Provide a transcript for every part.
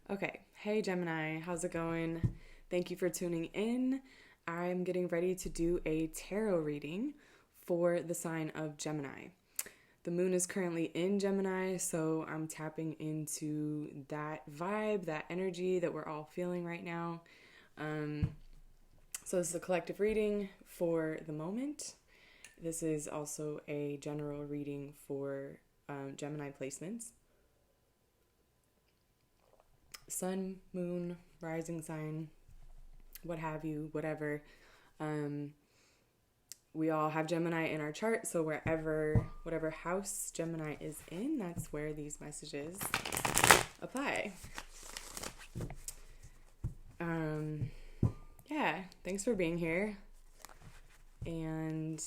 Okay, hey Gemini, how's it going? Thank you for tuning in. I'm getting ready to do a tarot reading for the sign of Gemini. The moon is currently in Gemini, so I'm tapping into that vibe, that energy that we're all feeling right now. So this is a collective reading for the moment. This is also a general reading for Gemini placements. Sun, moon, rising sign, what have you, whatever. We all have Gemini in our chart, so whatever house Gemini is in, that's where these messages apply. Yeah, thanks for being here. And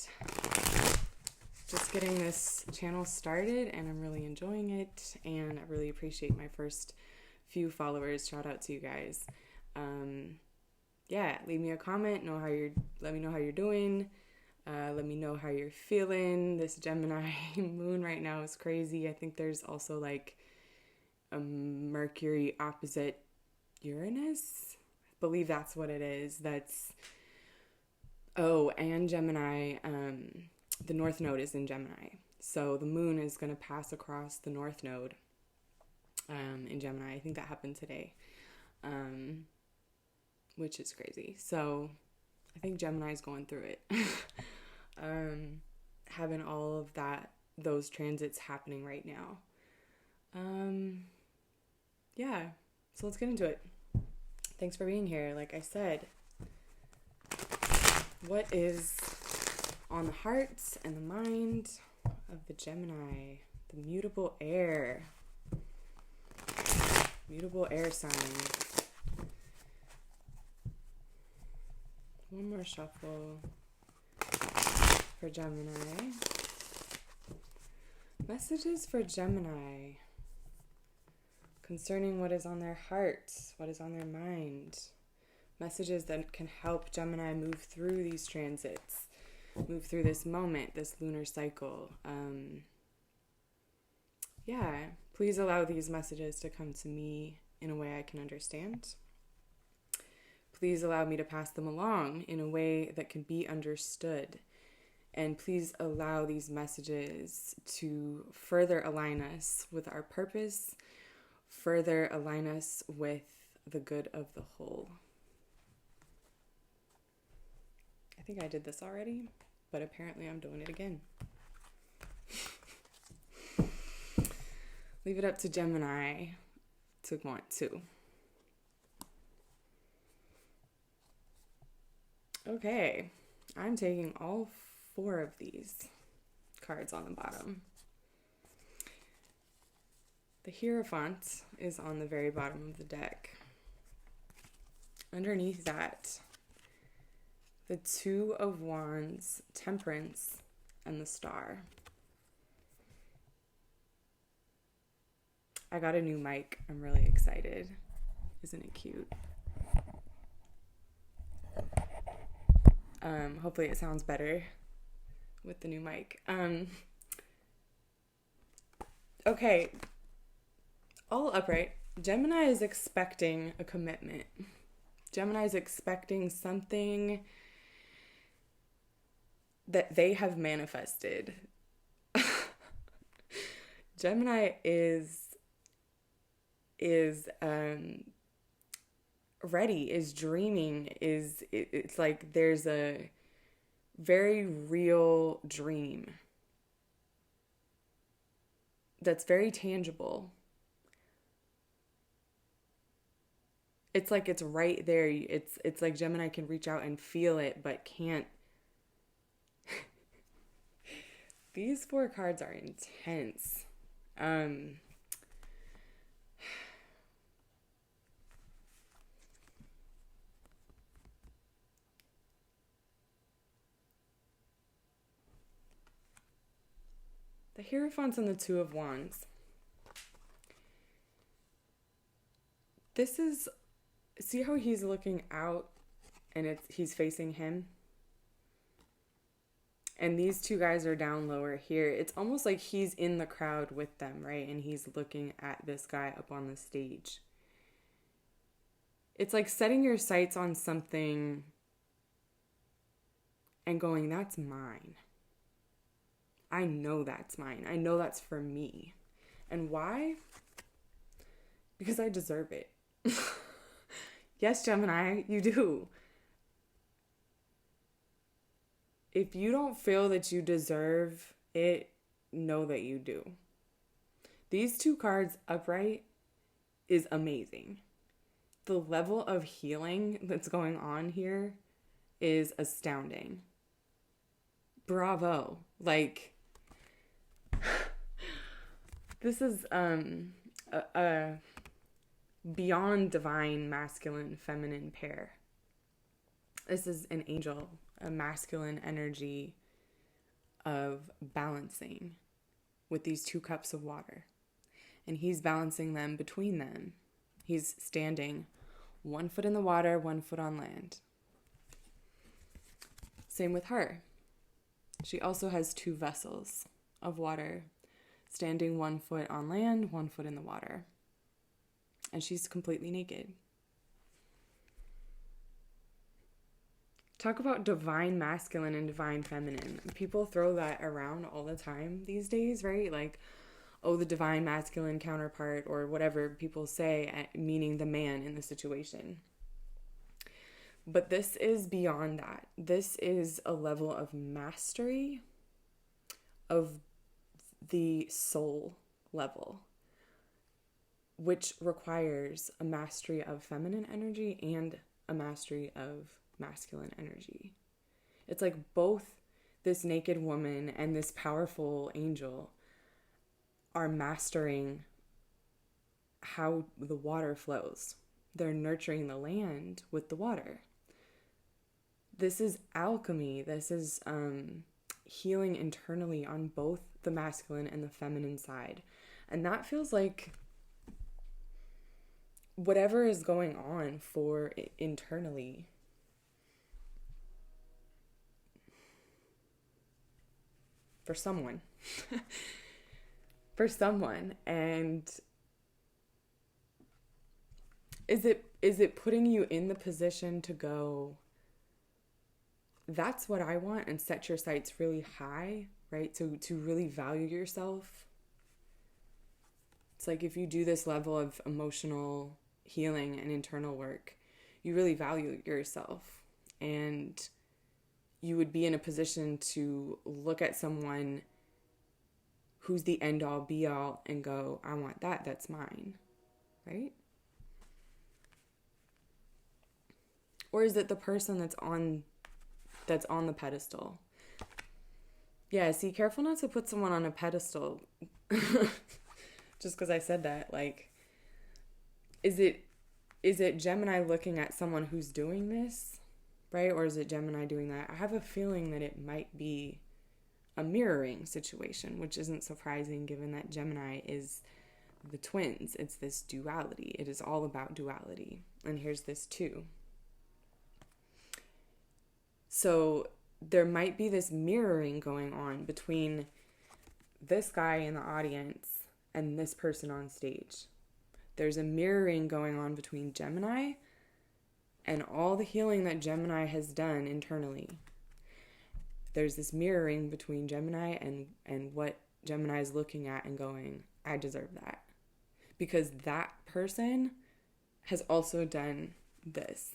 just getting this channel started, and I'm really enjoying it, and I really appreciate my first few followers. Shout out to you guys. Yeah, leave me a comment. Let me know how you're doing. Let me know how you're feeling. This Gemini moon right now is crazy. I think there's also like a Mercury opposite Uranus. I believe that's what it is. And Gemini, the North Node is in Gemini. So the moon is going to pass across the North Node in Gemini. I think that happened today, which is crazy. So I think Gemini is going through it. Having all of those transits happening right now. Yeah, so let's get into it. Thanks for being here. Like I said, what is on the heart and the mind of the Gemini? The mutable air. Mutable air sign. One more shuffle for Gemini. Messages for Gemini concerning what is on their heart, what is on their mind. Messages that can help Gemini move through these transits, move through this moment, this lunar cycle. Please allow these messages to come to me in a way I can understand. Please allow me to pass them along in a way that can be understood. And please allow these messages to further align us with our purpose, further align us with the good of the whole. I think I did this already, but apparently I'm doing it again. Leave it up to Gemini to want to. Okay, I'm taking all 4 of these cards on the bottom. The Hierophant is on the very bottom of the deck. Underneath that, the 2 of Wands, Temperance, and the Star. I got a new mic. I'm really excited. Isn't it cute? Hopefully it sounds better with the new mic. Okay. All upright. Gemini is expecting a commitment. Gemini is expecting something that they have manifested. Gemini is ready, is dreaming, it's like there's a very real dream that's very tangible. It's like it's right there. It's like Gemini can reach out and feel it, but can't. These 4 cards are intense. The Hierophant and the 2 of Wands. See how he's looking out and he's facing him? And these 2 guys are down lower here. It's almost like he's in the crowd with them, right? And he's looking at this guy up on the stage. It's like setting your sights on something and going, that's mine. I know that's mine. I know that's for me. And why? Because I deserve it. Yes, Gemini, you do. If you don't feel that you deserve it, know that you do. These two cards upright is amazing. The level of healing that's going on here is astounding. Bravo. Like, this is a beyond divine masculine feminine pair. This is an angel, a masculine energy of balancing with these 2 cups of water. And he's balancing them between them. He's standing 1 foot in the water, 1 foot on land. Same with her. She also has 2 vessels of water, standing 1 foot on land, 1 foot in the water. And she's completely naked. Talk about divine masculine and divine feminine. People throw that around all the time these days, right? Like, oh, the divine masculine counterpart, or whatever people say, meaning the man in the situation. But this is beyond that. This is a level of mastery of the soul level, which requires a mastery of feminine energy and a mastery of masculine energy. It's like both this naked woman and this powerful angel are mastering how the water flows. They're nurturing the land with the water. This is alchemy. This is healing internally on both the masculine and the feminine side. And that feels like whatever is going on for internally. For someone. For someone. And is it putting you in the position to go, that's what I want, and set your sights really high, right? To really value yourself. It's like if you do this level of emotional healing and internal work, you really value yourself, and you would be in a position to look at someone who's the end all be all and go, I want that, that's mine, right? Or is it the person that's on the pedestal? Yeah, see, careful not to put someone on a pedestal. Just because I said that, like, is it Gemini looking at someone who's doing this, right? Or is it Gemini doing that? I have a feeling that it might be a mirroring situation, which isn't surprising given that Gemini is the twins. It's this duality. It is all about duality. And here's this too. So there might be this mirroring going on between this guy in the audience and this person on stage. There's a mirroring going on between Gemini and all the healing that Gemini has done internally. There's this mirroring between Gemini and what Gemini is looking at and going, I deserve that. Because that person has also done this.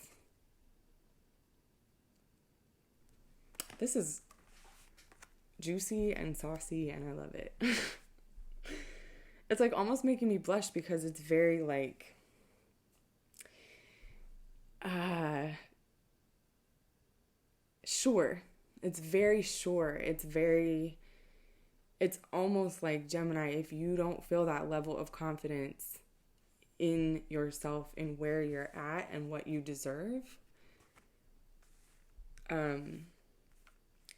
This is juicy and saucy, and I love it. It's like almost making me blush because it's very like, sure. It's very sure. It's almost like, Gemini, if you don't feel that level of confidence in yourself, in where you're at and what you deserve,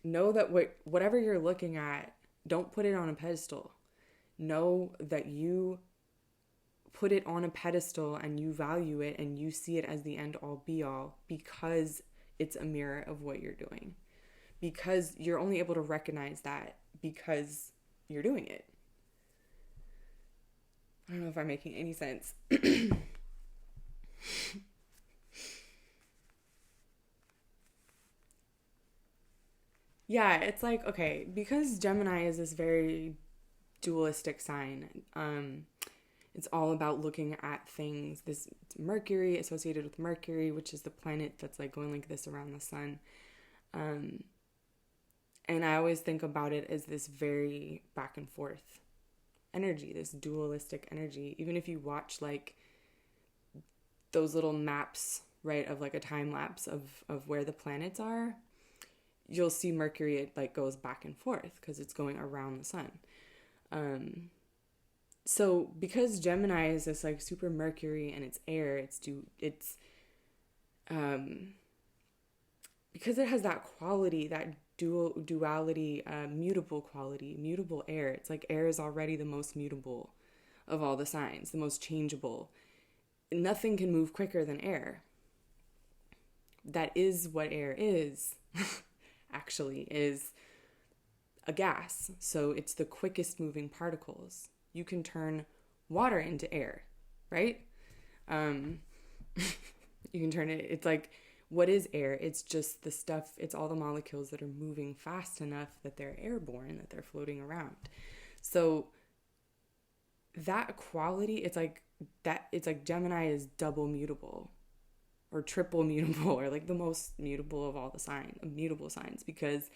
know that whatever you're looking at, don't put it on a pedestal. Know that you put it on a pedestal and you value it and you see it as the end all be all, because it's a mirror of what you're doing. Because you're only able to recognize that because you're doing it. I don't know if I'm making any sense. Yeah, it's like, okay, because Gemini is this very dualistic sign, it's all about looking at things. This Mercury, associated with Mercury, which is the planet that's like going like this around the sun. Um, and I always think about it as this very back and forth energy, this dualistic energy. Even if you watch like those little maps, right, of like a time lapse of where the planets are, you'll see Mercury, it like goes back and forth because it's going around the sun. So because Gemini is this like super Mercury and it's air, it's because it has that quality, that duality, mutable quality, mutable air. It's like air is already the most mutable of all the signs, the most changeable. Nothing can move quicker than air. That is what air is, actually, is a gas. So it's the quickest moving particles. You can turn water into air, right? Um, you can turn it, it's like, what is air? It's just the stuff, it's all the molecules that are moving fast enough that they're airborne, that they're floating around. So that quality, it's like Gemini is double mutable or triple mutable or like the most mutable of all the mutable signs, because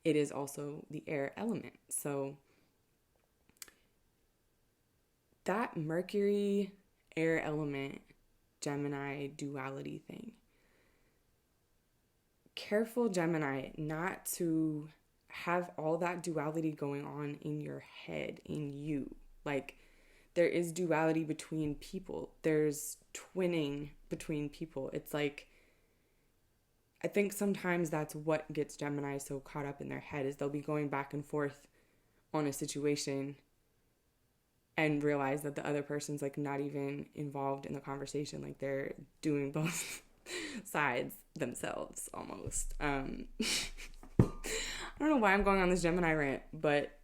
it is also the air element. So that Mercury air element Gemini duality thing. Careful, Gemini, not to have all that duality going on in your head, in you. Like, there is duality between people. There's twinning between people. It's like, I think sometimes that's what gets Gemini so caught up in their head, is they'll be going back and forth on a situation and realize that the other person's like not even involved in the conversation. Like they're doing both sides themselves almost. I don't know why I'm going on this Gemini rant, but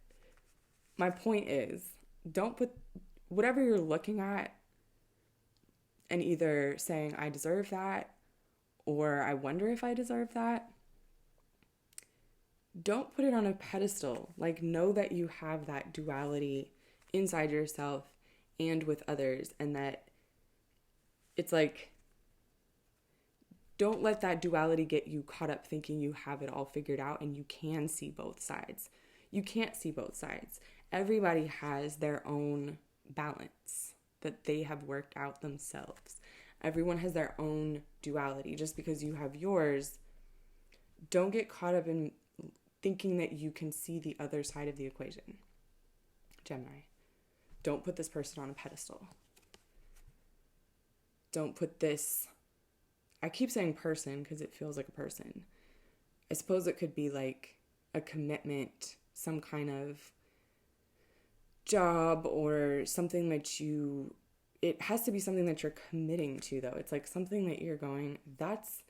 my point is, don't put whatever you're looking at and either saying, I deserve that, or I wonder if I deserve that. Don't put it on a pedestal. Like, know that you have that duality inside yourself and with others, and that it's like, don't let that duality get you caught up thinking you have it all figured out and you can see both sides. You can't see both sides. Everybody has their own balance that they have worked out themselves. Everyone has their own duality. Just because you have yours, don't get caught up in thinking that you can see the other side of the equation. Gemini, don't put this person on a pedestal. Don't put this, I keep saying person because it feels like a person. I suppose it could be like a commitment, some kind of job or something that it has to be something that you're committing to, though. It's like something that you're going, that's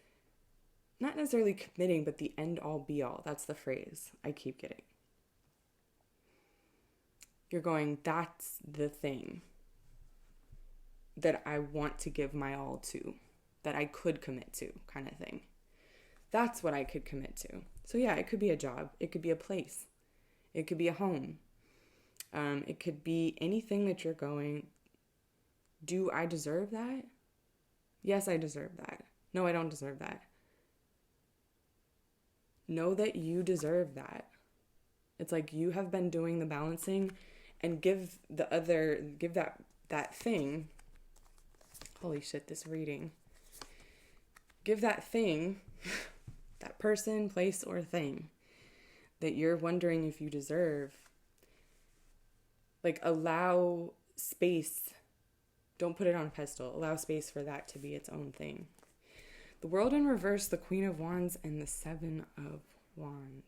not necessarily committing, but the end all be all. That's the phrase I keep getting. You're going, that's the thing that I want to give my all to, that I could commit to, kind of thing. That's what I could commit to. So yeah, it could be a job. It could be a place. It could be a home. It could be anything that you're going, do I deserve that? Yes, I deserve that. No, I don't deserve that. Know that you deserve that. It's like you have been doing the balancing, and give that thing, holy shit, this reading. Give that thing, that person, place, or thing that you're wondering if you deserve, like, allow space. Don't put it on a pedestal. Allow space for that to be its own thing. The World in reverse, the Queen of Wands, and the Seven of Wands.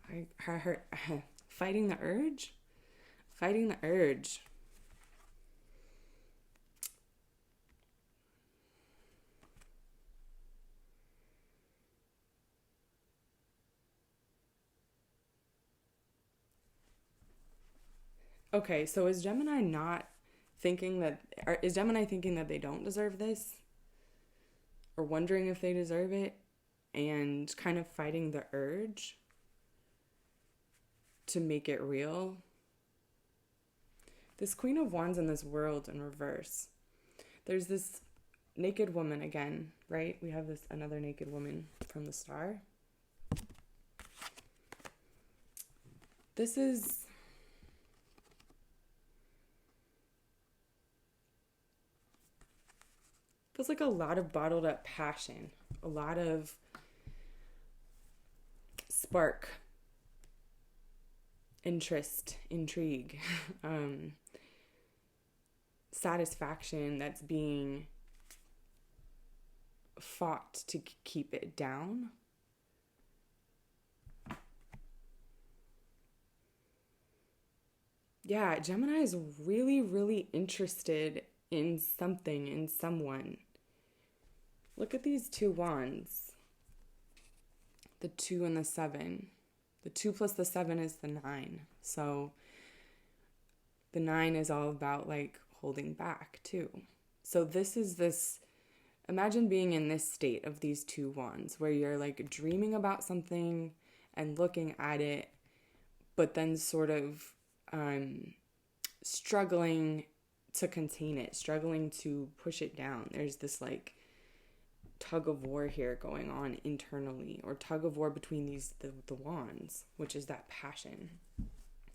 I heard fighting the urge? Fighting the urge. Okay, so is Gemini not is Gemini thinking that they don't deserve this? Or wondering if they deserve it? And kind of fighting the urge to make it real? This Queen of Wands in this world in reverse. There's this naked woman again, right? We have another naked woman from the star. This is feels like a lot of bottled up passion, a lot of spark, interest, intrigue, satisfaction that's being fought to keep it down. Yeah, Gemini is really, really interested in something, in someone. Look at these two wands. The 2 and the 7. The 2 plus the 7 is the 9. So the 9 is all about like holding back too. So imagine being in this state of these two wands where you're like dreaming about something and looking at it, but then sort of struggling to contain it, struggling to push it down. There's this like tug of war here going on internally, or tug of war between the wands, which is that passion.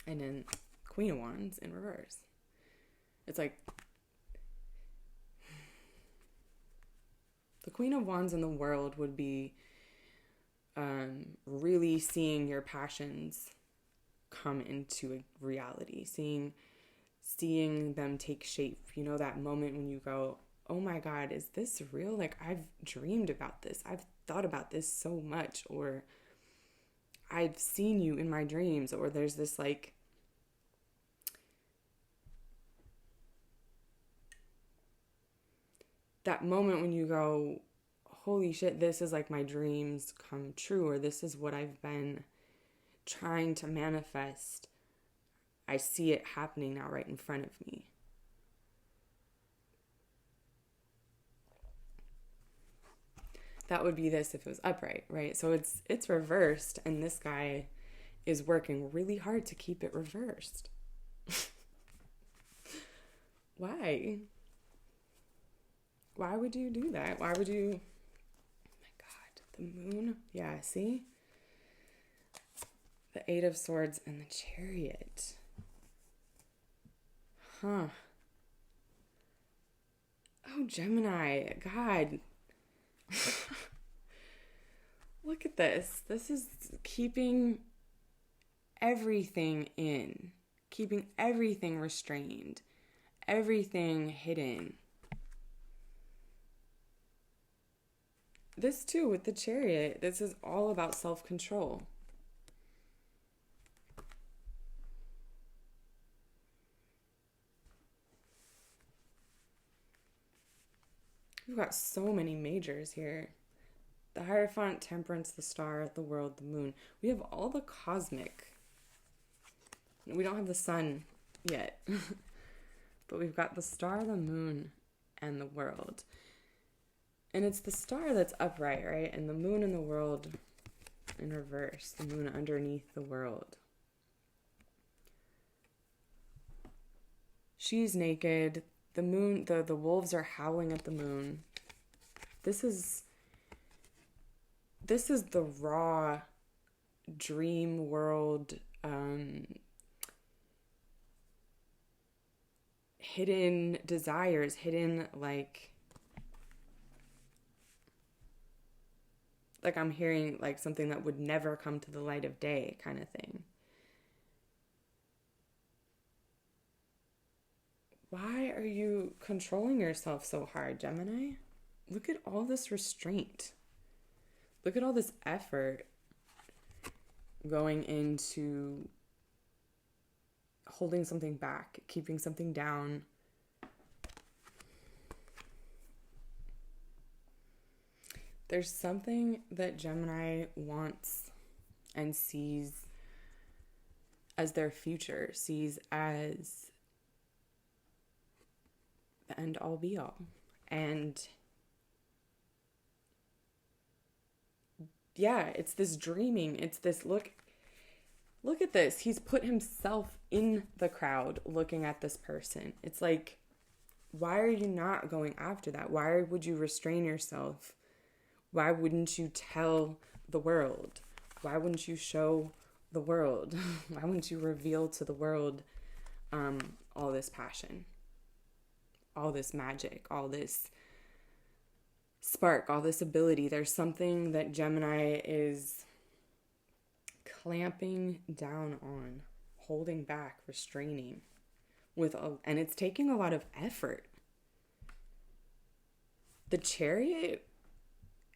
And then Queen of Wands in reverse. It's like the Queen of Wands in the world would be really seeing your passions come into a reality, seeing them take shape. You know, that moment when you go, oh my God, is this real? Like, I've dreamed about this. I've thought about this so much. Or I've seen you in my dreams. Or there's this like that moment when you go, holy shit, this is like my dreams come true. Or this is what I've been trying to manifest. I see it happening now right in front of me. That would be this if it was upright, right? So it's reversed, and this guy is working really hard to keep it reversed. Why? Why would you do that? Why would you? Oh my God, the moon. Yeah, see? The 8 of Swords and the Chariot. Huh. Oh, Gemini. God. Look at this. This is keeping everything in, keeping everything restrained, everything hidden. This too with the Chariot, this is all about self-control. We've got so many majors here. The Hierophant, Temperance, the Star, the World, the Moon. We have all the cosmic. We don't have the Sun yet. But we've got the Star, the Moon, and the World. And it's the Star that's upright, right? And the Moon and the World in reverse. The Moon underneath the World. She's naked. The moon, the wolves are howling at the moon. This is the raw dream world, hidden desires, hidden like I'm hearing like something that would never come to the light of day kind of thing. Why are you controlling yourself so hard, Gemini? Look at all this restraint. Look at all this effort going into holding something back, keeping something down. There's something that Gemini wants and sees as their future, sees as the end all be all. And yeah, it's this dreaming. It's this look at this. He's put himself in the crowd looking at this person. It's like, why are you not going after that? Why would you restrain yourself? Why wouldn't you tell the world? Why wouldn't you show the world? Why wouldn't you reveal to the world all this passion, all this magic, all this spark, all this ability? There's something that Gemini is clamping down on, holding back, restraining and it's taking a lot of effort. The Chariot,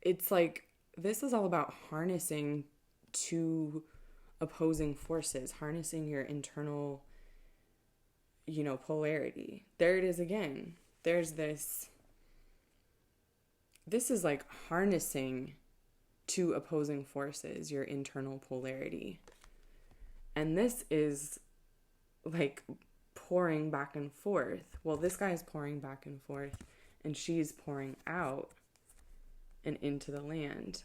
it's like, this is all about harnessing two opposing forces, harnessing your internal, polarity. There it is again. There's this is like harnessing two opposing forces, your internal polarity. And this is like pouring back and forth. Well, this guy is pouring back and forth, and she's pouring out and into the land.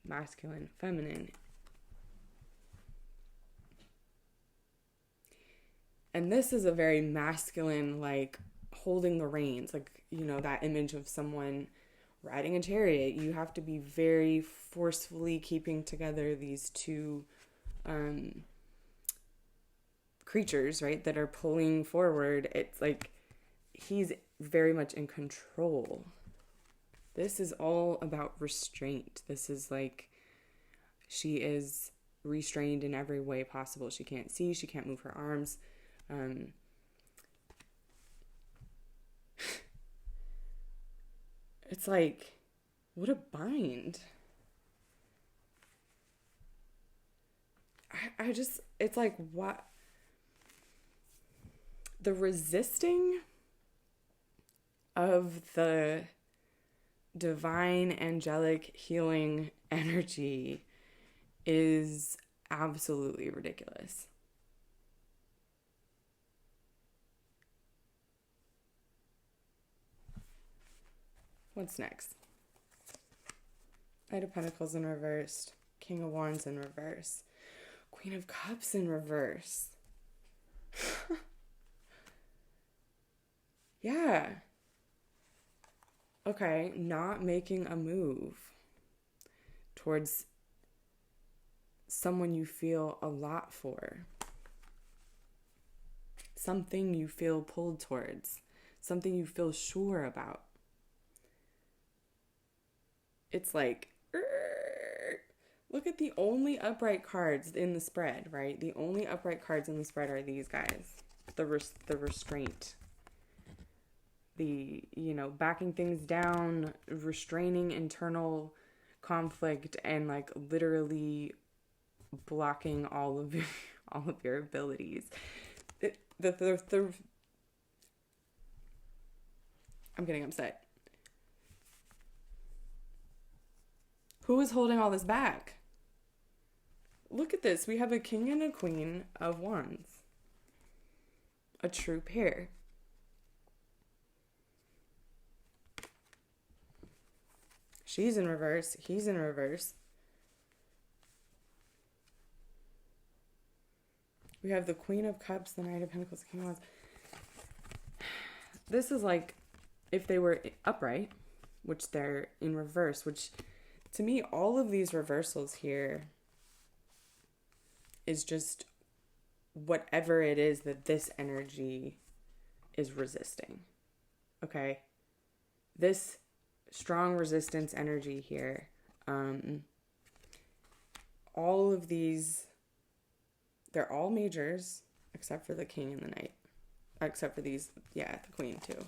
Masculine, feminine. And this is a very masculine, like holding the reins, like, that image of someone riding a chariot. You have to be very forcefully keeping together these two creatures, right, that are pulling forward. It's like he's very much in control. This is all about restraint. This is like, she is restrained in every way possible. She can't see, she can't move her arms. It's like, what a bind. I just, it's like, what? The resisting of the divine angelic healing energy is absolutely ridiculous. What's next? Knight of Pentacles in reverse, King of Wands in reverse, Queen of Cups in reverse. Yeah. Okay, not making a move towards someone you feel a lot for. Something you feel pulled towards. Something you feel sure about. It's like, look at the only upright cards in the spread, right? The only upright cards in the spread are these guys. The restraint. The, backing things down, restraining internal conflict, and like literally blocking all of your abilities. I'm getting upset. Who is holding all this back? Look at this. We have a king and a queen of wands. A true pair. She's in reverse. He's in reverse. We have the Queen of Cups, the Knight of Pentacles, the King of Wands. This is like if they were upright, which they're in reverse, which to me, all of these reversals here is just whatever it is that this energy is resisting. Okay? This strong resistance energy here. All of these, they're all majors, except for the king and the knight. Except for these, the queen too.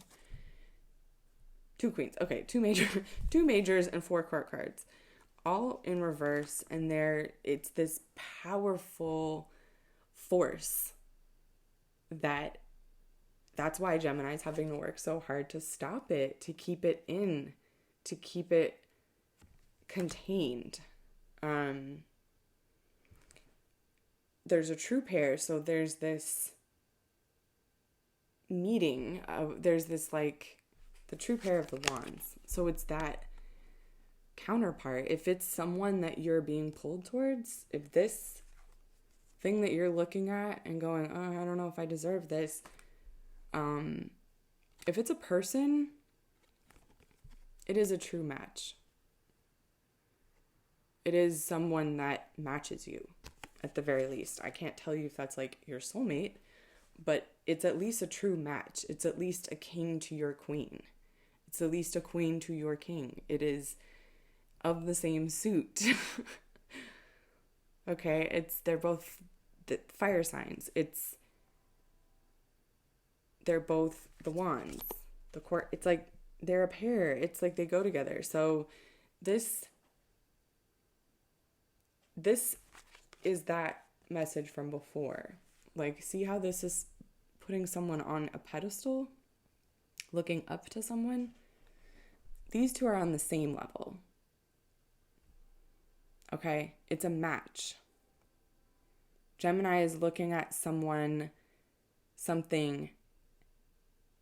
Two queens. Okay, two majors and 4 court cards. All in reverse, and it's this powerful force that's why Gemini's having to work so hard to stop it, to keep it in, to keep it contained. There's a true pair, so there's this meeting. There's this like the true pair of the wands. So it's that counterpart. If it's someone that you're being pulled towards, if this thing that you're looking at and going, oh, I don't know if I deserve this, if it's a person, it is a true match. It is someone that matches you at the very least. I can't tell you if that's like your soulmate, but it's at least a true match. It's at least a king to your queen. It's at least a queen to your king. It is of the same suit. Okay, they're both the fire signs. They're both the wands. The court. It's like they're a pair. It's like they go together. So this is that message from before. Like, see how this is putting someone on a pedestal, looking up to someone? These two are on the same level. Okay? It's a match. Gemini is looking at something,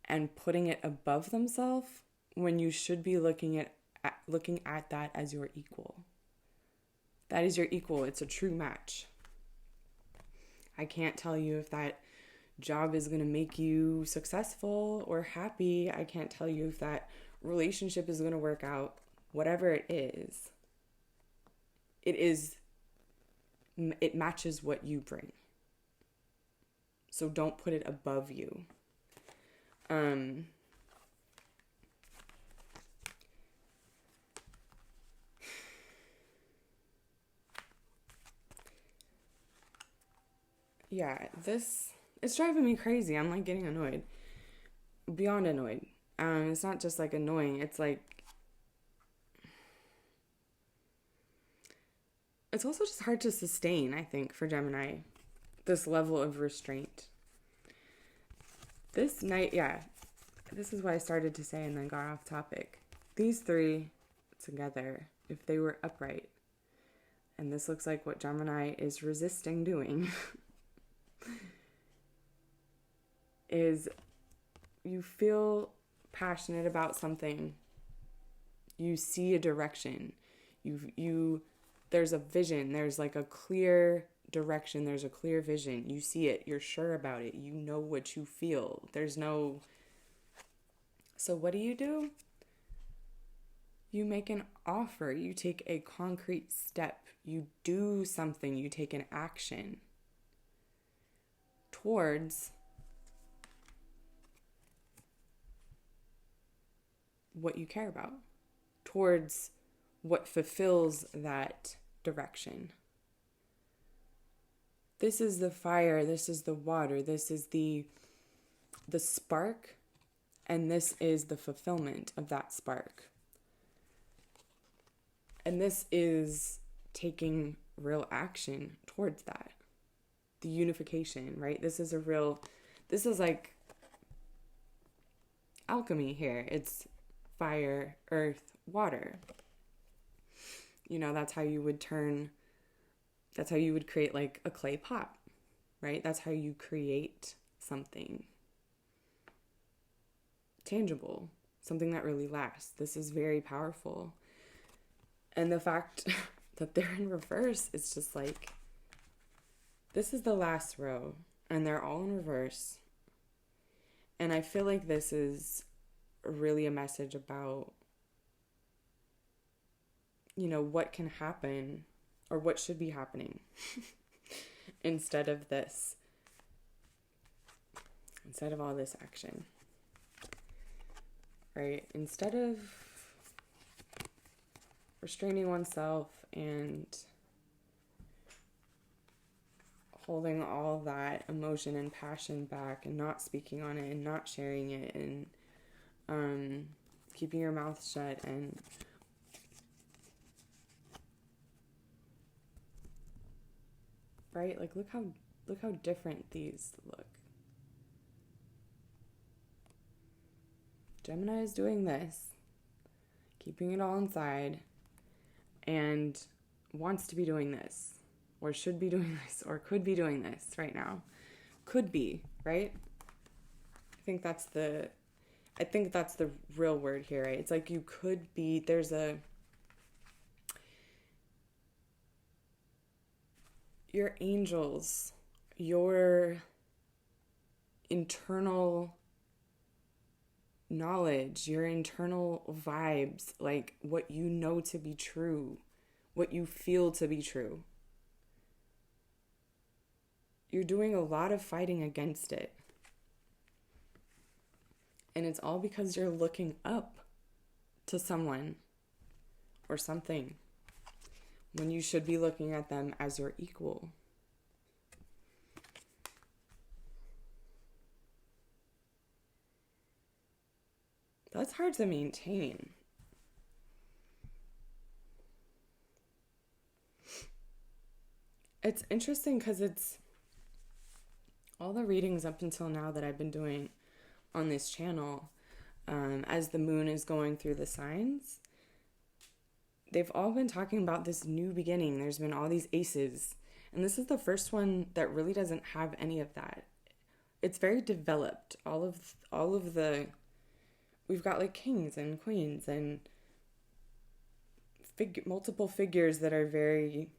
and putting it above themselves when you should be looking at that as your equal. That is your equal. It's a true match. I can't tell you if that job is going to make you successful or happy. I can't tell you if that relationship is going to work out. Whatever it matches what you bring. So don't put it above you. Yeah, it's driving me crazy. I'm like getting annoyed. Beyond annoyed. It's not just like annoying. It's like, it's also just hard to sustain, I think, for Gemini, this level of restraint. This night, yeah, this is what I started to say and then got off topic. These three together, if they were upright, and this looks like what Gemini is resisting doing, is you feel passionate about something, you see a direction, there's a vision, there's like a clear direction, there's a clear vision, you see it, you're sure about it, you know what you feel, so what do? You make an offer, you take a concrete step, you do something, you take an action towards what you care about, towards what fulfills that direction. This is the fire, this is the water, this is the spark, and this is the fulfillment of that spark. And this is taking real action towards that. The unification, right? This is like alchemy here. It's fire, earth, water. That's how you would create like a clay pot, right? That's how you create something tangible, something that really lasts. This is very powerful. And the fact that they're in reverse, it's just like, this is the last row, and they're all in reverse. And I feel like this is really a message about, what can happen or what should be happening instead of all this action, right? Instead of restraining oneself and holding all that emotion and passion back and not speaking on it and not sharing it and keeping your mouth shut and right? Like look how different these look. Gemini is doing this, keeping it all inside, and wants to be doing this, or should be doing this, or could be doing this right now. Could be, right? I think that's the real word here, right? It's like you could be, your angels, your internal knowledge, your internal vibes, like what you know to be true, what you feel to be true. You're doing a lot of fighting against it. And it's all because you're looking up to someone or something when you should be looking at them as your equal. That's hard to maintain. It's interesting because it's all the readings up until now that I've been doing on this channel, as the moon is going through the signs, they've all been talking about this new beginning. There's been all these aces, and this is the first one that really doesn't have any of that. It's very developed. All of the, we've got like kings and queens and multiple figures that are very,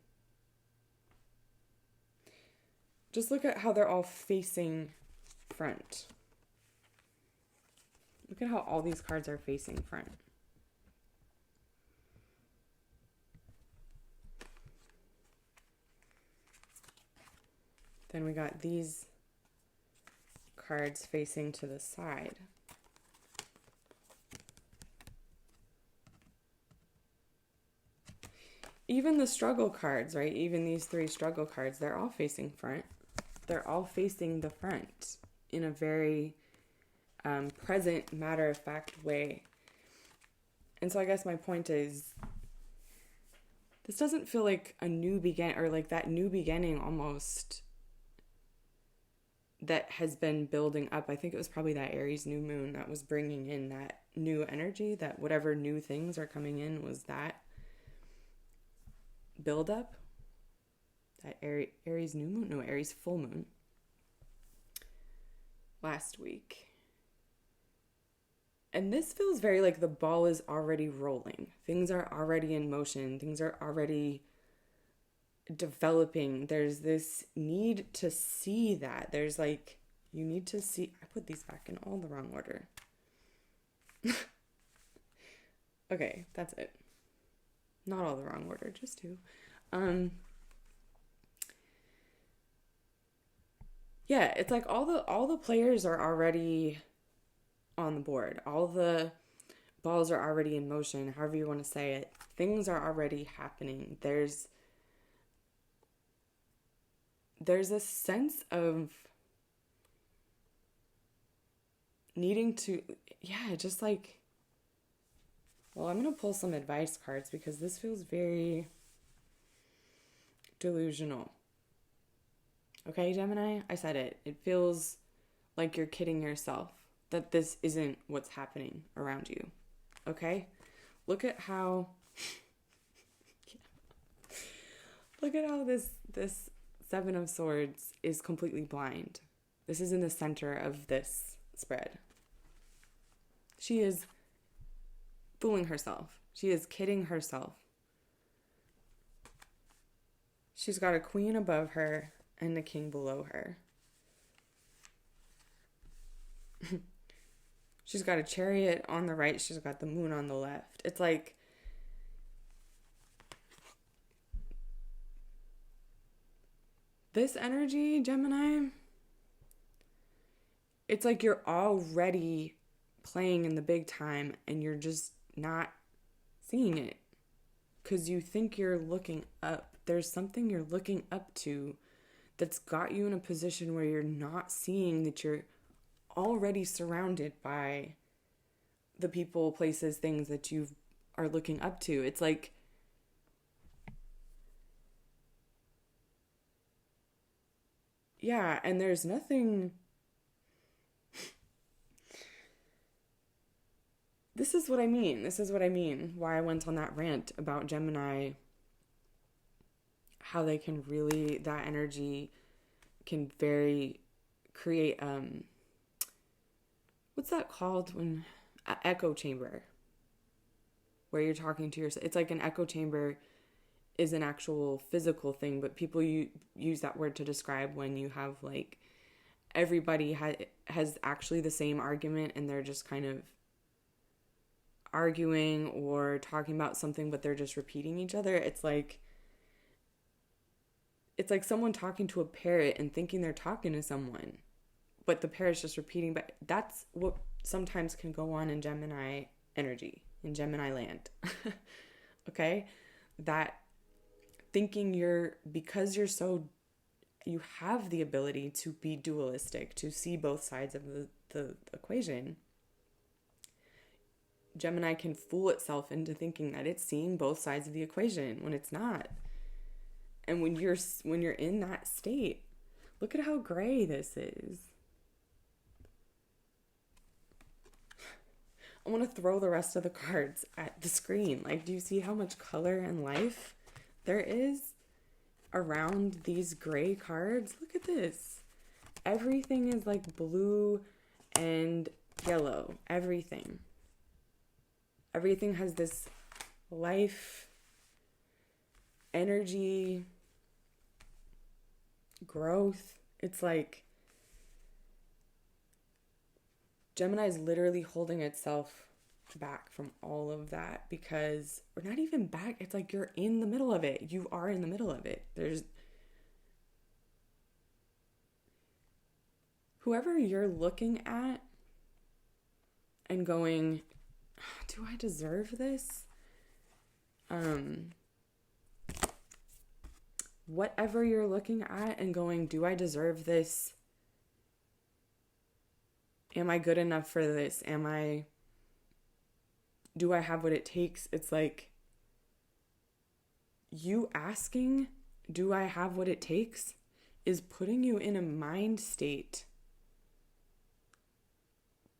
just look at how they're all facing front. Look at how all these cards are facing front. Then we got these cards facing to the side. Even the struggle cards, right? Even these 3 struggle cards, they're all facing front. They're all facing the front in a very present, matter-of-fact way. And so I guess my point is, this doesn't feel like a new beginning, or like that new beginning almost that has been building up. I think it was probably that Aries new moon that was bringing in that new energy, that whatever new things are coming in was that build up. That Aries new moon, no, Aries full moon last week. And this feels very like the ball is already rolling. Things are already in motion. Things are already developing. There's this need to see that. There's like, you need to see. I put these back in all the wrong order. Okay, that's it. Not all the wrong order, just 2. Yeah, it's like all the players are already on the board. All the balls are already in motion, however you want to say it. Things are already happening. There's a sense of needing to, just like, well, I'm going to pull some advice cards because this feels very delusional. Okay, Gemini, I said it. It feels like you're kidding yourself that this isn't what's happening around you. Okay? Look at how this 7 of Swords is completely blind. This is in the center of this spread. She is fooling herself. She is kidding herself. She's got a queen above her and a king below her. She's got a chariot on the right. She's got the moon on the left. It's like, this energy, Gemini, it's like you're already playing in the big time and you're just not seeing it because you think you're looking up. There's something you're looking up to that's got you in a position where you're not seeing that you're already surrounded by the people, places, things that you are looking up to. It's like, yeah, and there's nothing. This is what I mean. Why I went on that rant about Gemini, how they can really, that energy can very create what's that called when, echo chamber, where you're talking to yourself. It's like an echo chamber is an actual physical thing, but people use that word to describe when you have like everybody has actually the same argument and they're just kind of arguing or talking about something, but they're just repeating each other. It's like someone talking to a parrot and thinking they're talking to someone, but the parrot's just repeating. But that's what sometimes can go on in Gemini energy, in Gemini land. Okay? That thinking because you have the ability to be dualistic, to see both sides of the equation. Gemini can fool itself into thinking that it's seeing both sides of the equation when it's not. And when you're in that state, look at how gray this is. I want to throw the rest of the cards at the screen. Like, do you see how much color and life there is around these gray cards? Look at this. Everything is like blue and yellow. Everything has this life, energy, growth. It's like Gemini is literally holding itself back from all of that because we're not even back. It's like you're in the middle of it. You are in the middle of it. There's whoever you're looking at and going, do I deserve this? Whatever you're looking at and going, do I deserve this? Am I good enough for this? Do I have what it takes? It's like you asking, do I have what it takes, is putting you in a mind state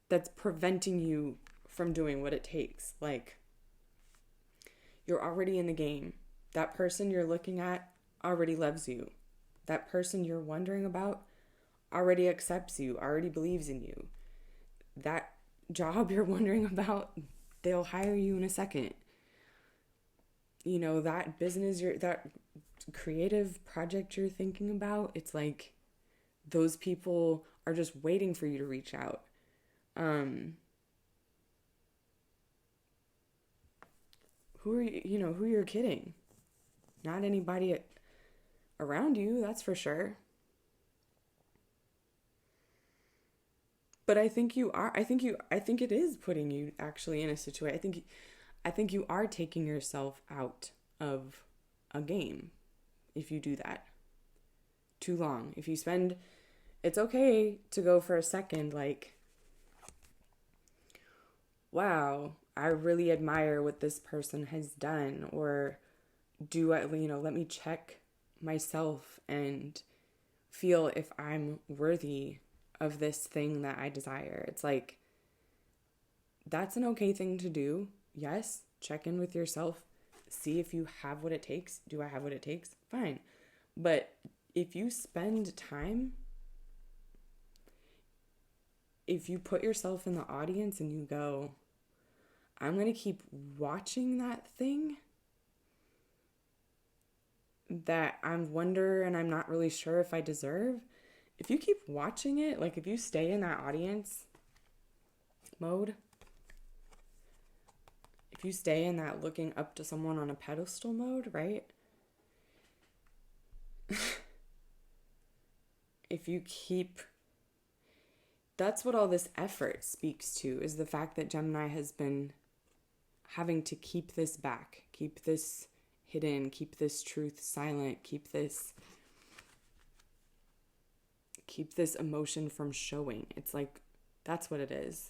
that's preventing you from doing what it takes. Like, you're already in the game. That person you're looking at already loves you. That person you're wondering about already accepts you, already believes in you. That job you're wondering about, they'll hire you in a second. You know, that business, that creative project you're thinking about, it's like those people are just waiting for you to reach out. Who you're kidding? Not anybody around you, that's for sure. But I think it is putting you actually in a situation. I think you are taking yourself out of a game if you do that too long. If you spend, it's okay to go for a second like, wow, I really admire what this person has done, or let me check myself and feel if I'm worthy of this thing that I desire. It's like, that's an okay thing to do. Yes, check in with yourself. See if you have what it takes. Do I have what it takes? Fine. But if you spend time, if you put yourself in the audience and you go, I'm going to keep watching that thing that I wonder and I'm not really sure if I deserve. If you keep watching it, like if you stay in that audience mode, if you stay in that looking up to someone on a pedestal mode, right? That's what all this effort speaks to, is the fact that Gemini has been having to keep this back, keep this hidden, keep this truth silent, keep this emotion from showing. It's like, that's what it is.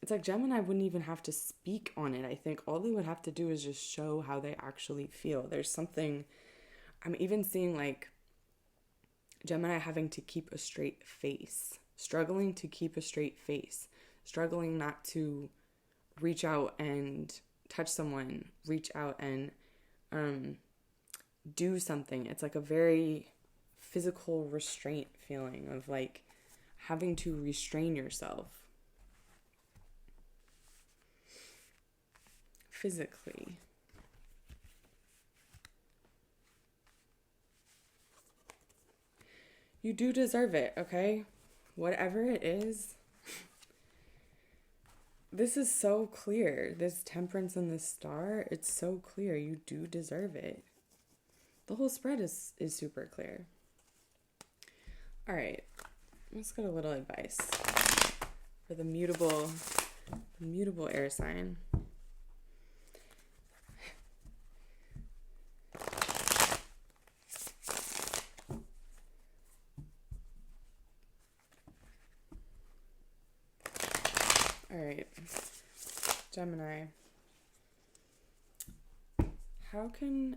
It's like Gemini wouldn't even have to speak on it. I think all they would have to do is just show how they actually feel. There's something, I'm even seeing like Gemini having to keep a straight face, struggling to keep a straight face, struggling not to reach out and touch someone, reach out and do something. It's like a very physical restraint feeling of like having to restrain yourself physically. You do deserve it, okay? Whatever it is. This is so clear. This temperance and this star, it's so clear. You do deserve it. The whole spread is super clear. All right. Let's get a little advice for the mutable air sign. All right, Gemini. How can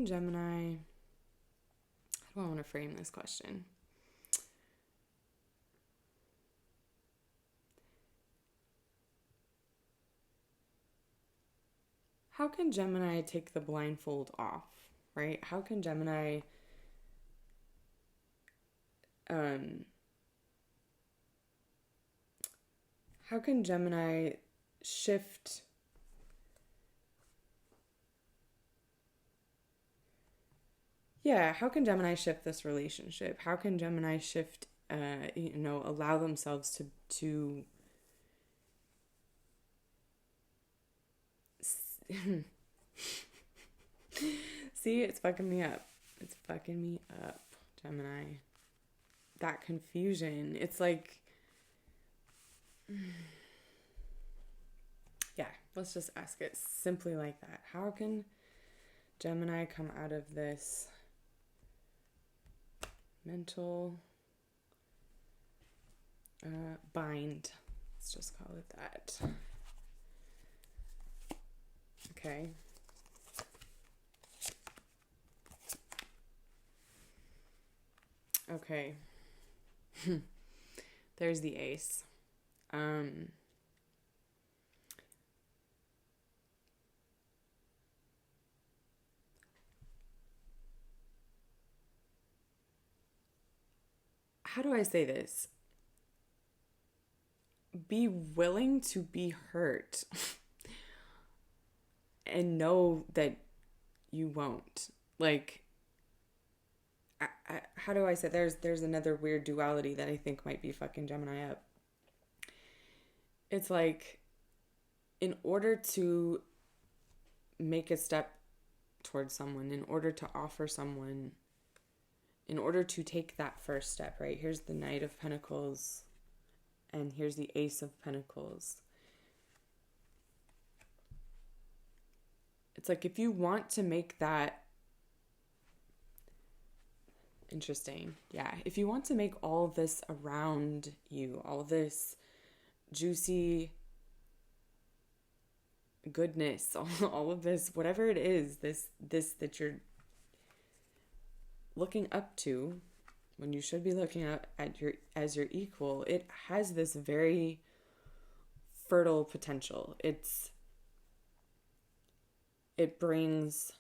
Gemini, how do I want to frame this question? How can Gemini take the blindfold off, right? How can Gemini shift how can Gemini shift this relationship? How can Gemini shift allow themselves to see, it's fucking me up. It's fucking me up, Gemini. That confusion. It's like, yeah, let's just ask it simply like that. How can Gemini come out of this mental bind? Let's just call it that. Okay. Okay. There's the ace. How do I say this? Be willing to be hurt and know that you won't. Like, how do I say? There's another weird duality that I think might be fucking Gemini up. It's like, in order to make a step towards someone, in order to offer someone, in order to take that first step, right? Here's the Knight of Pentacles, and here's the Ace of Pentacles. It's like, if you want to make that interesting, yeah, if you want to make all of this around you, all this juicy goodness, all of this, whatever it is, this that you're looking up to, when you should be looking up at as your equal, it has this very fertile potential. It brings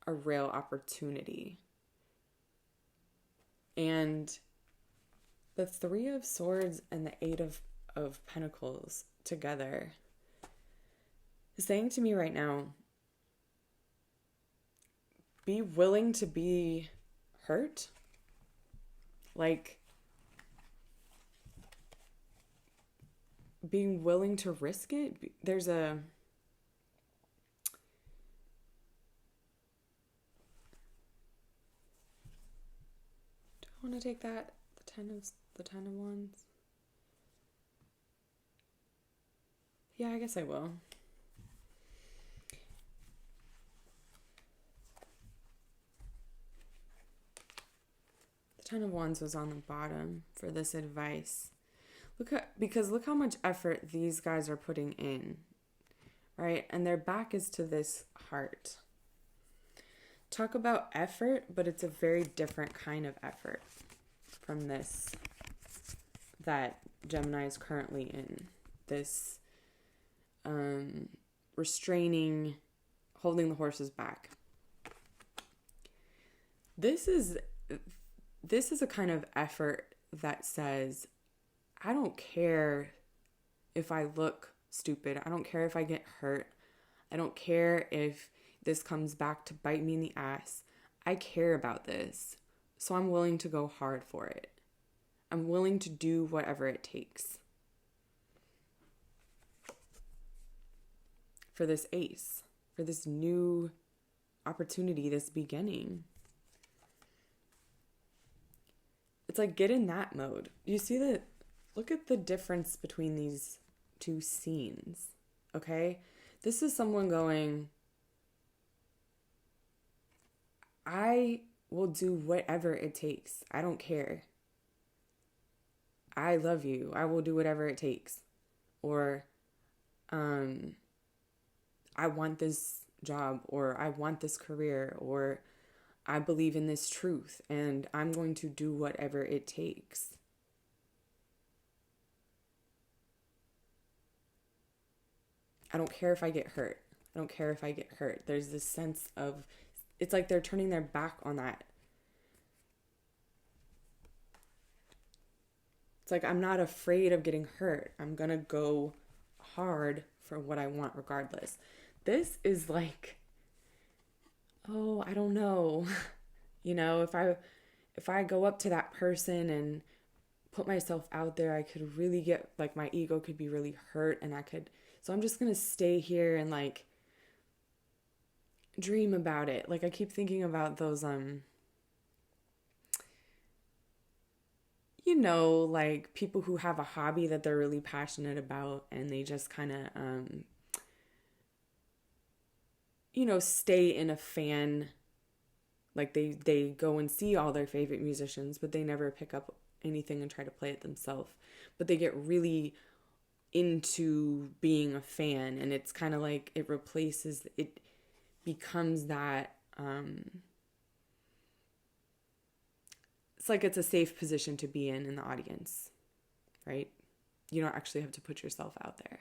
a real opportunity. And the Three of Swords and the Eight of Pentacles together is saying to me right now, be willing to be hurt. Like, being willing to risk it. There's a... Do I want to take that? The Ten of Wands? Yeah, I guess I will. The Ten of Wands was on the bottom for this advice. Look how much effort these guys are putting in, right? And their back is to this heart. Talk about effort, but it's a very different kind of effort from this that Gemini is currently in. This restraining, holding the horses back. This is a kind of effort that says, I don't care if I look stupid. I don't care if I get hurt. I don't care if this comes back to bite me in the ass. I care about this. So I'm willing to go hard for it. I'm willing to do whatever it takes. For this ace, for this new opportunity, this beginning. It's like, get in that mode. You see that? Look at the difference between these two scenes, okay? This is someone going, I will do whatever it takes. I don't care. I love you. I will do whatever it takes. Or, I want this job, or I want this career, or I believe in this truth, and I'm going to do whatever it takes. I don't care if I get hurt. I don't care if I get hurt. There's this sense of, it's like they're turning their back on that. It's like, I'm not afraid of getting hurt. I'm going to go hard for what I want regardless. This is like, oh, I don't know. If I go up to that person and put myself out there, I could really get, like, my ego could be really hurt, and so I'm just going to stay here and, like, dream about it. Like, I keep thinking about those, like, people who have a hobby that they're really passionate about, and they just kind of, stay in a fan, like they go and see all their favorite musicians, but they never pick up anything and try to play it themselves. But they get really into being a fan, and it's kind of like it becomes that, it's like it's a safe position to be in the audience, right? You don't actually have to put yourself out there.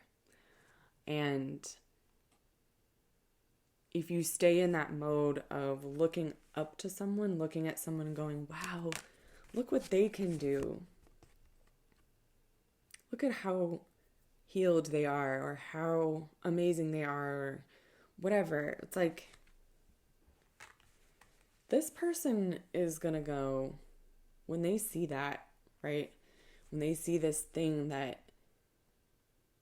And if you stay in that mode of looking up to someone, looking at someone and going, wow, look what they can do. Look at how healed they are, or how amazing they are, or whatever. It's like, this person is going to go, when they see that, right? When they see this thing that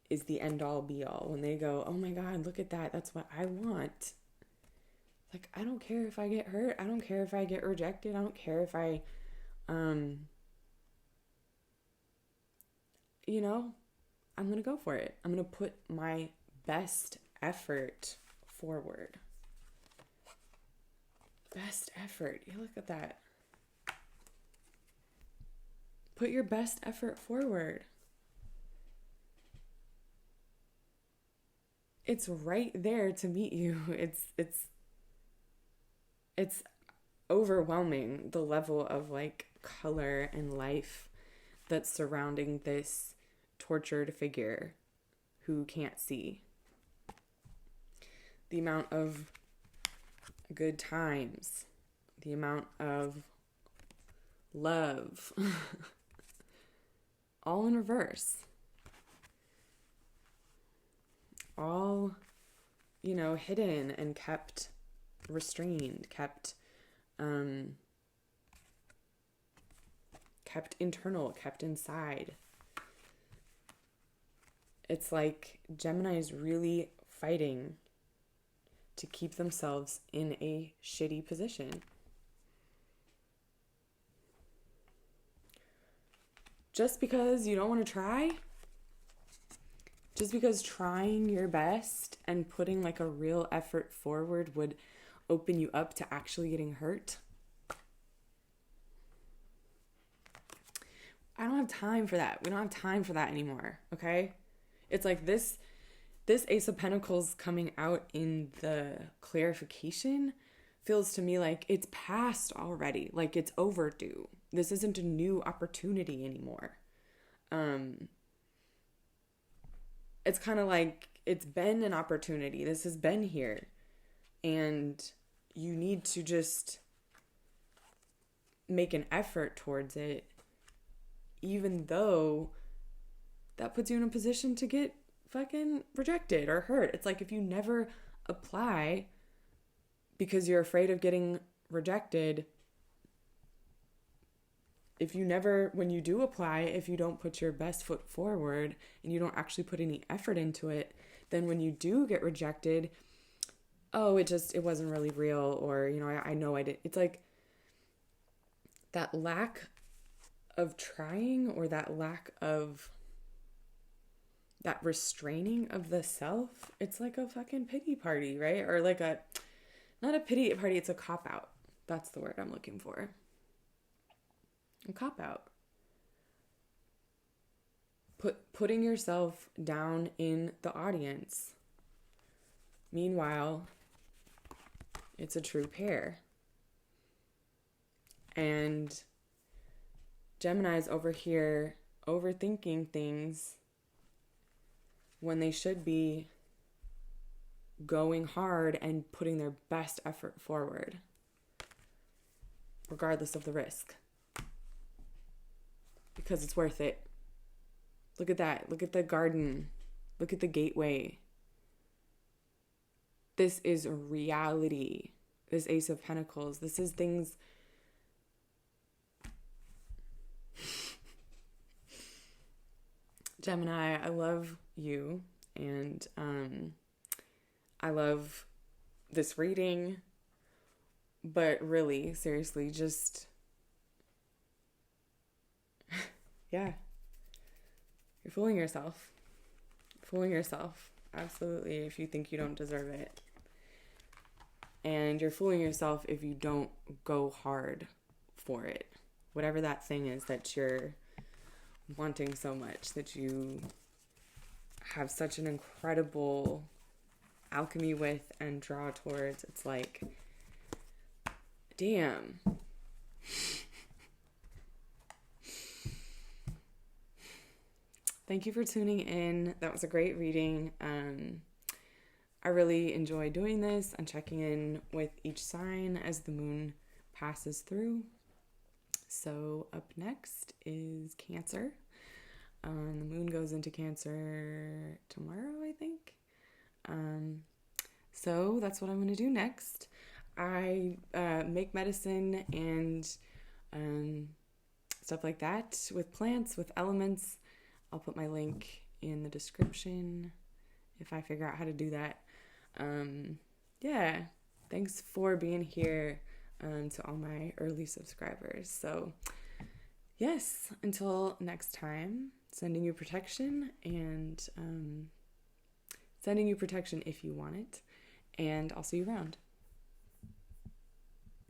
is the end all be all, when they go, oh my God, look at that. That's what I want. Like, I don't care if I get hurt. I don't care if I get rejected. I don't care if I, I'm going to go for it. I'm going to put my best effort forward. Best effort. You look at that. Put your best effort forward. It's right there to meet you. It's overwhelming, the level of, like, color and life that's surrounding this tortured figure who can't see. The amount of good times, the amount of love, all in reverse. All, hidden and kept restrained, kept internal, kept inside. It's like Gemini is really fighting to keep themselves in a shitty position. Just because you don't want to try, just because trying your best and putting, like, a real effort forward would open you up to actually getting hurt. I don't have time for that. We don't have time for that anymore, okay? It's like this Ace of Pentacles coming out in the clarification feels to me like it's past already. Like, it's overdue. This isn't a new opportunity anymore. It's kind of like it's been an opportunity. This has been here. And you need to just make an effort towards it, even though that puts you in a position to get fucking rejected or hurt. It's like if you never apply because you're afraid of getting rejected, if you never, when you do apply, if you don't put your best foot forward and you don't actually put any effort into it, then when you do get rejected, oh, it wasn't really real, or, you know, I know I did. It's like that lack of trying, or that lack of that restraining of the self. It's like a fucking pity party, right? Or like not a pity party, it's a cop-out. That's the word I'm looking for. A cop-out. Putting yourself down in the audience. Meanwhile, it's a true pair. And Gemini's over here overthinking things when they should be going hard and putting their best effort forward, regardless of the risk. Because it's worth it. Look at that. Look at the garden. Look at the gateway. This is reality. This Ace of Pentacles. This is things. Gemini, I love you, and I love this reading, but really, seriously, just yeah, you're fooling yourself. Fooling yourself, absolutely, if you think you don't deserve it. And you're fooling yourself if you don't go hard for it. Whatever that thing is that you're wanting so much, that you have such an incredible alchemy with and draw towards. It's like, damn. Thank you for tuning in. That was a great reading. I really enjoy doing this and checking in with each sign as the moon passes through. So up next is Cancer. The moon goes into Cancer tomorrow, I think. So that's what I'm going to do next. I make medicine and stuff like that with plants, with elements. I'll put my link in the description if I figure out how to do that. Yeah, thanks for being here to all my early subscribers. So yes, until next time, sending you protection, and sending you protection if you want it, and I'll see you around.